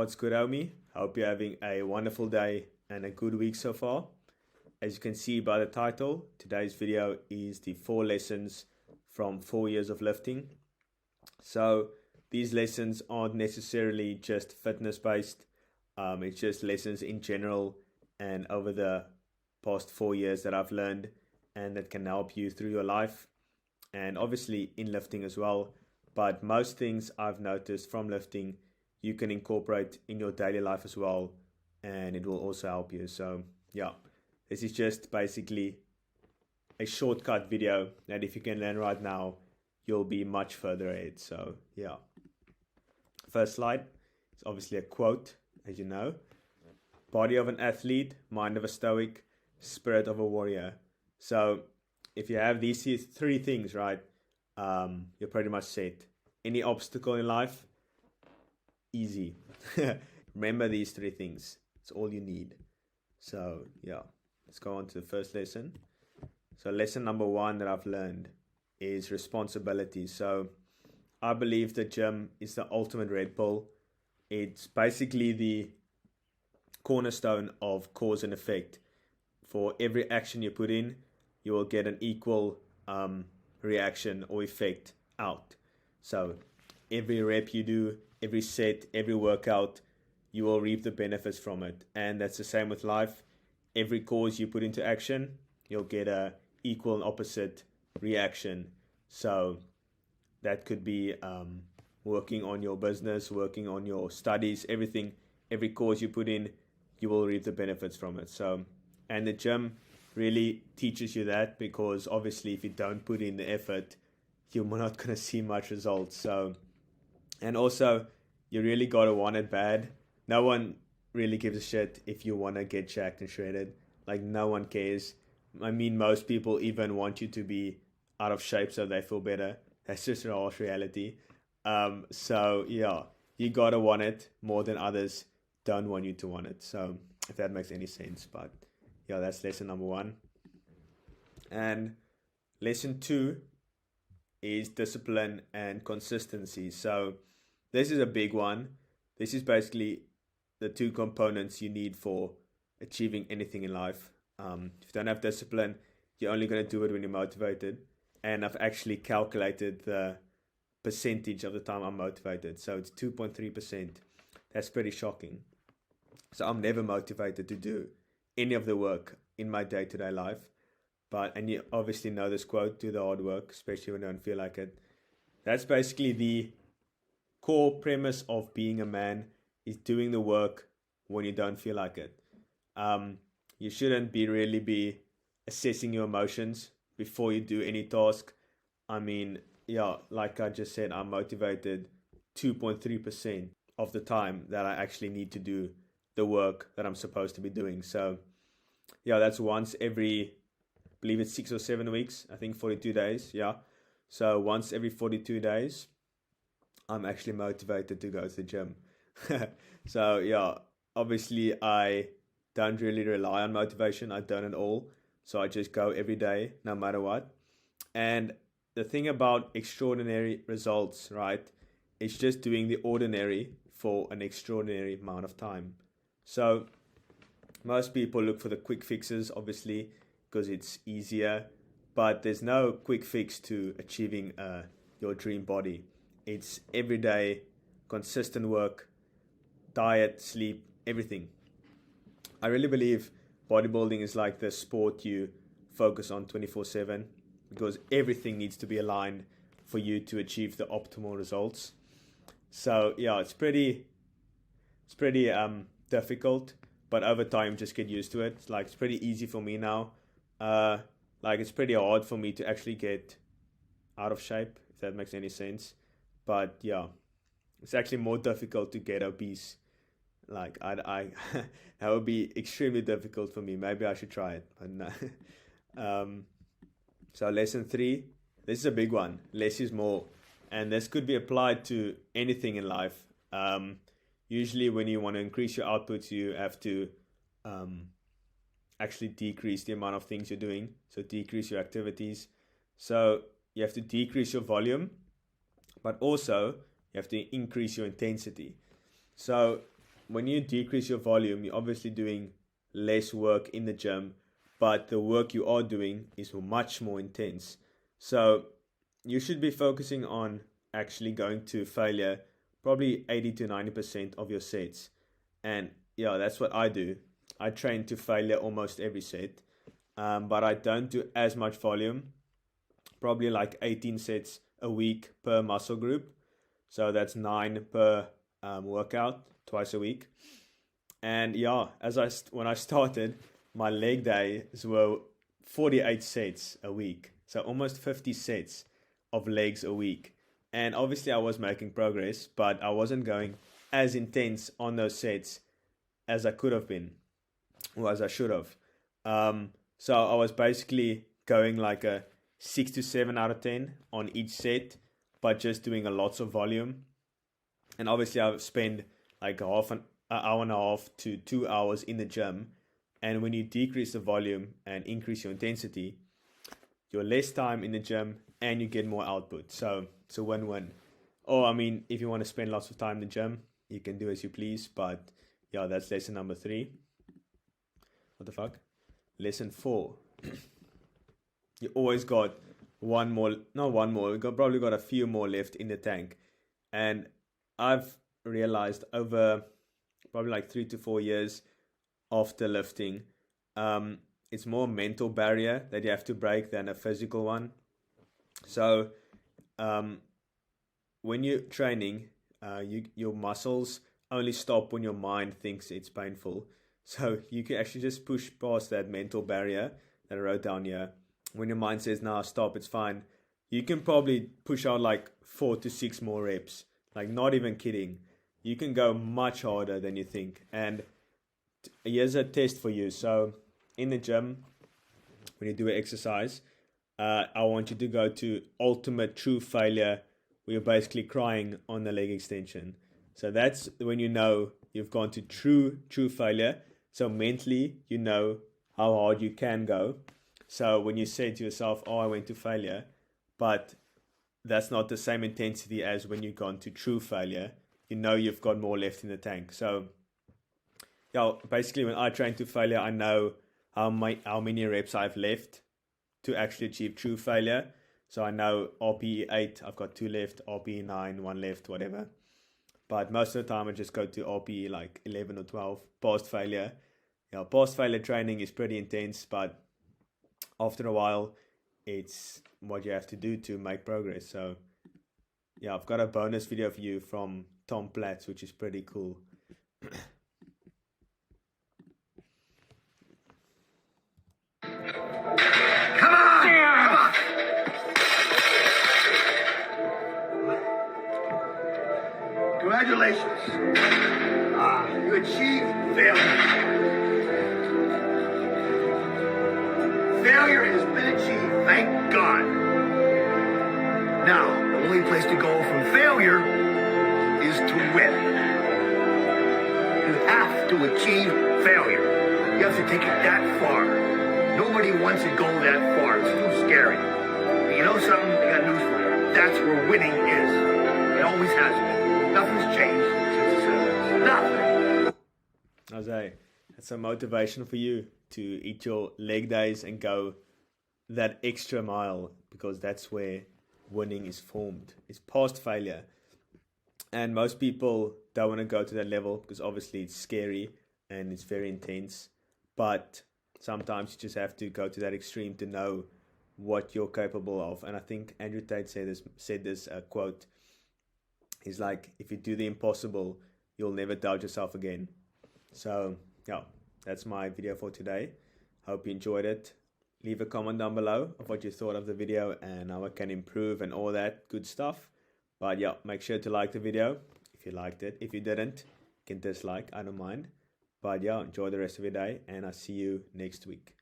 What's good, homie? Hope you're having a wonderful day and a good week so far. As you can see by the title, today's video is the 4 lessons from 4 years of lifting. So these lessons aren't necessarily just fitness based. It's just lessons in general and over the past 4 years that I've learned and that can help you through your life and obviously in lifting as well. But most things I've noticed from lifting you can incorporate in your daily life as well, and it will also help you. So yeah, this is just basically a shortcut video that if you can learn right now, you'll be much further ahead. So yeah, first slide is obviously a quote, as you know. Body of an athlete, mind of a stoic, spirit of a warrior. So if you have these 3 things, right, you're pretty much set. Any obstacle in life, easy. Remember these 3 things. It's all you need. So yeah, let's go on to the first lesson. So lesson number 1 that I've learned is responsibility. So I believe the gym is the ultimate Red Bull. It's basically the cornerstone of cause and effect. For every action you put in, you will get an equal reaction or effect out. So every rep you do, every set, every workout, you will reap the benefits from it. And that's the same with life. Every cause you put into action, you'll get a equal and opposite reaction. So that could be working on your business, working on your studies, everything. Every cause you put in, you will reap the benefits from it. So, and the gym really teaches you that, because obviously if you don't put in the effort, you're not going to see much results. So, and also you really got to want it bad. No one really gives a shit if you want to get jacked and shredded. Like, no one cares. I mean, most people even want you to be out of shape so they feel better. That's just a harsh reality. So yeah, you got to want it more than others don't want you to want it. So if that makes any sense. But yeah, that's lesson number 1. And lesson 2 is discipline and consistency. So this is a big one. This is basically the 2 components you need for achieving anything in life. If you don't have discipline, you're only going to do it when you're motivated. And I've actually calculated the percentage of the time I'm motivated. So it's 2.3%. That's pretty shocking. So I'm never motivated to do any of the work in my day-to-day life. And you obviously know this quote, do the hard work, especially when you don't feel like it. That's basically the core premise of being a man, is doing the work when you don't feel like it. You shouldn't really be assessing your emotions before you do any task. I mean, yeah, like I just said, I'm motivated 2.3% of the time that I actually need to do the work that I'm supposed to be doing. So yeah, that's once every, I believe it's 6 or 7 weeks, I think 42 days, yeah. So once every 42 days, I'm actually motivated to go to the gym. So yeah, obviously I don't really rely on motivation. I don't at all. So I just go every day, no matter what. And the thing about extraordinary results, right, is just doing the ordinary for an extraordinary amount of time. So most people look for the quick fixes, obviously, because it's easier. But there's no quick fix to achieving your dream body. It's everyday, consistent work, diet, sleep, everything. I really believe bodybuilding is like the sport you focus on 24/7, because everything needs to be aligned for you to achieve the optimal results. So yeah, it's pretty difficult, but over time just get used to it. Like, it's pretty easy for me now. Like, it's pretty hard for me to actually get out of shape, if that makes any sense. But yeah, it's actually more difficult to get obese. Like, I that would be extremely difficult for me. Maybe I should try it, but no. So lesson 3, this is a big one. Less is more, and this could be applied to anything in life. Usually, when you want to increase your output, you have to actually decrease the amount of things you're doing. So decrease your activities. So you have to decrease your volume, but also you have to increase your intensity. So when you decrease your volume, you're obviously doing less work in the gym, but the work you are doing is much more intense. So you should be focusing on actually going to failure probably 80 to 90% of your sets. And yeah, that's what I do. I train to failure almost every set, but I don't do as much volume, probably like 18 sets a week per muscle group. So that's 9 per workout, twice a week. And yeah, when I started, my leg days were 48 sets a week. So almost 50 sets of legs a week. And obviously I was making progress, but I wasn't going as intense on those sets as I could have been, or as I should have. So I was basically going like a 6 to 7 out of 10 on each set, but just doing a lots of volume. And obviously I've spent like an hour and a half to 2 hours in the gym. And when you decrease the volume and increase your intensity, you're less time in the gym and you get more output. So it's a win-win. Or I mean, if you want to spend lots of time in the gym, you can do as you please. But yeah, that's lesson number 3. What the fuck? Lesson 4. You always got probably got a few more left in the tank. And I've realized over probably like 3 to 4 years after lifting, it's more mental barrier that you have to break than a physical one. So when you're training, your muscles only stop when your mind thinks it's painful. So you can actually just push past that mental barrier that I wrote down here. When your mind says, "Nah, stop, it's fine," you can probably push out like 4 to 6 more reps. Like, not even kidding. You can go much harder than you think. And here's a test for you. So in the gym, when you do an exercise, I want you to go to ultimate true failure, where you're basically crying on the leg extension. So that's when you know you've gone to true failure. So mentally, you know how hard you can go. So when you say to yourself, "Oh, I went to failure," but that's not the same intensity as when you've gone to true failure. You know you've got more left in the tank. So yeah, basically when I train to failure, I know how many reps I've left to actually achieve true failure. So I know RPE 8, I've got 2 left, RPE 9, 1 left, whatever. But most of the time I just go to RPE like 11 or 12, past failure. Yeah, past failure training is pretty intense, but after a while, it's what you have to do to make progress. So yeah, I've got a bonus video for you from Tom Platz, which is pretty cool. Come on! Congratulations. You achieved failure. Failure has been achieved, thank God. Now, the only place to go from failure is to win. You have to achieve failure. You have to take it that far. Nobody wants to go that far. It's too scary. But you know something? I got news for you. That's where winning is. It always has been. Nothing's changed since nothing. Jose, that's some motivation for you to eat your leg days and go that extra mile, because that's where winning is formed. It's past failure. And most people don't want to go to that level because obviously it's scary and it's very intense. But sometimes you just have to go to that extreme to know what you're capable of. And I think Andrew Tate said this quote. He's like, if you do the impossible, you'll never doubt yourself again. So yeah, that's my video for today. Hope you enjoyed it. Leave a comment down below of what you thought of the video and how I can improve and all that good stuff. But yeah, make sure to like the video if you liked it. If you didn't, you can dislike, I don't mind. But yeah, enjoy the rest of your day and I'll see you next week.